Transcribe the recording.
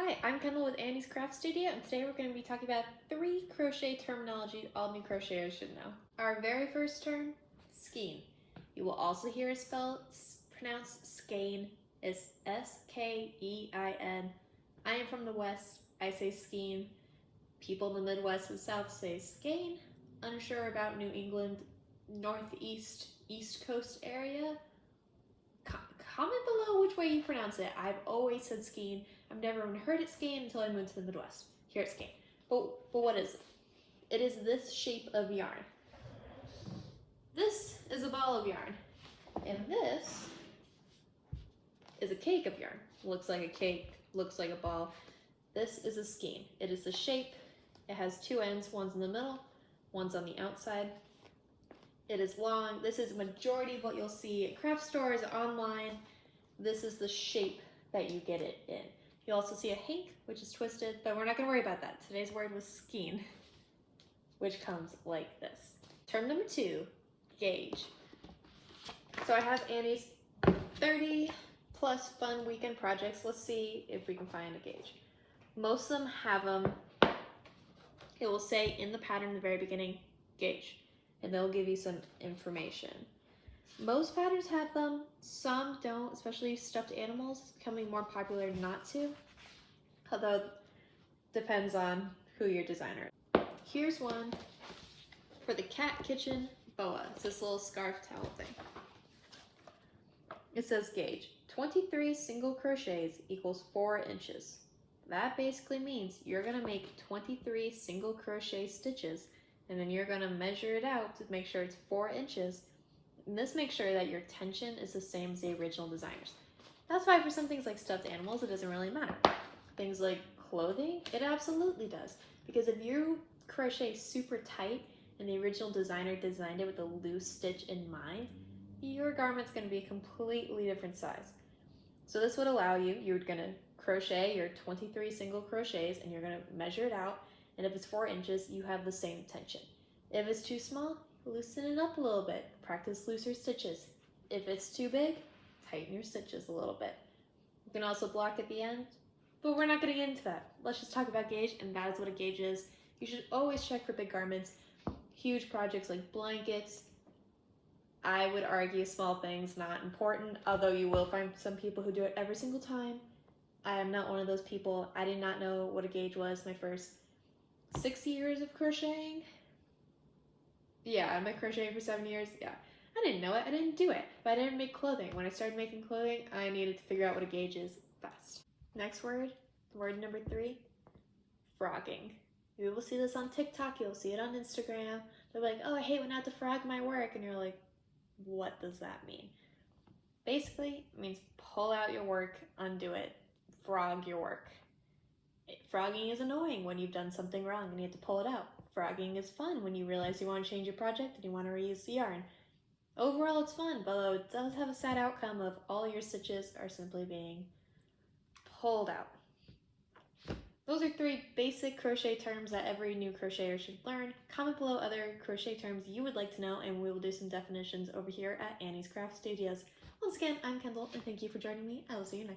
Hi, I'm Kendall with Annie's Craft Studio, and today we're going to be talking about 3 crochet terminology all new crocheters should know. Our very first term, skein. You will also hear it pronounced skein. It's S-K-E-I-N. I am from the West, I say skein. People in the Midwest and South say skein. Unsure about New England, Northeast, East Coast area? Comment below which way you pronounce it. I've always said skein. I've never even heard it skein until I moved to the Midwest. Here it's skein. But what is it? It is this shape of yarn. This is a ball of yarn. And this is a cake of yarn. Looks like a cake, looks like a ball. This is a skein. It is the shape. It has 2 ends. One's in the middle, one's on the outside. It is long. This is majority of what you'll see at craft stores, online. This is the shape that you get it in. You'll also see a hank, which is twisted, but we're not gonna worry about that. Today's word was skein, which comes like this. Term number 2, gauge. So I have Annie's 30 plus fun weekend projects. Let's see if we can find a gauge. Most of them have them. It will say in the pattern in the very beginning, gauge, and they'll give you some information. Most patterns have them, some don't, especially stuffed animals. It's becoming more popular not to, although depends on who your designer is. Here's one for the cat kitchen boa. It's this little scarf towel thing. It says gauge, 23 single crochets equals 4 inches. That basically means you're gonna make 23 single crochet stitches, and then you're gonna measure it out to make sure it's 4 inches. And this makes sure that your tension is the same as the original designers. That's why for some things like stuffed animals, it doesn't really matter. Things like clothing, it absolutely does. Because if you crochet super tight and the original designer designed it with a loose stitch in mind, your garment's gonna be a completely different size. So this would allow you're gonna crochet your 23 single crochets and you're gonna measure it out. And if it's 4 inches, you have the same tension. If it's too small, loosen it up a little bit. Practice looser stitches. If it's too big, tighten your stitches a little bit. You can also block at the end, but we're not gonna get into that. Let's just talk about gauge, and that is what a gauge is. You should always check for big garments, huge projects like blankets. I would argue small things, not important, although you will find some people who do it every single time. I am not one of those people. I did not know what a gauge was my first 6 years of crocheting. Yeah, I've been crocheting for 7 years. Yeah, I didn't know it. I didn't do it. But I didn't make clothing. When I started making clothing, I needed to figure out what a gauge is fast. Next word number 3, frogging. You will see this on TikTok. You'll see it on Instagram. They're like, oh, I hate when I have to frog my work. And you're like, what does that mean? Basically, it means pull out your work, undo it, frog your work. Frogging is annoying when you've done something wrong and you have to pull it out. Frogging is fun when you realize you want to change your project and you want to reuse the yarn. Overall, it's fun, but although it does have a sad outcome of all your stitches are simply being pulled out. Those are 3 basic crochet terms that every new crocheter should learn. Comment below other crochet terms you would like to know, and we will do some definitions over here at Annie's Craft Studios. Once again, I'm Kendall, and thank you for joining me. I will see you next time.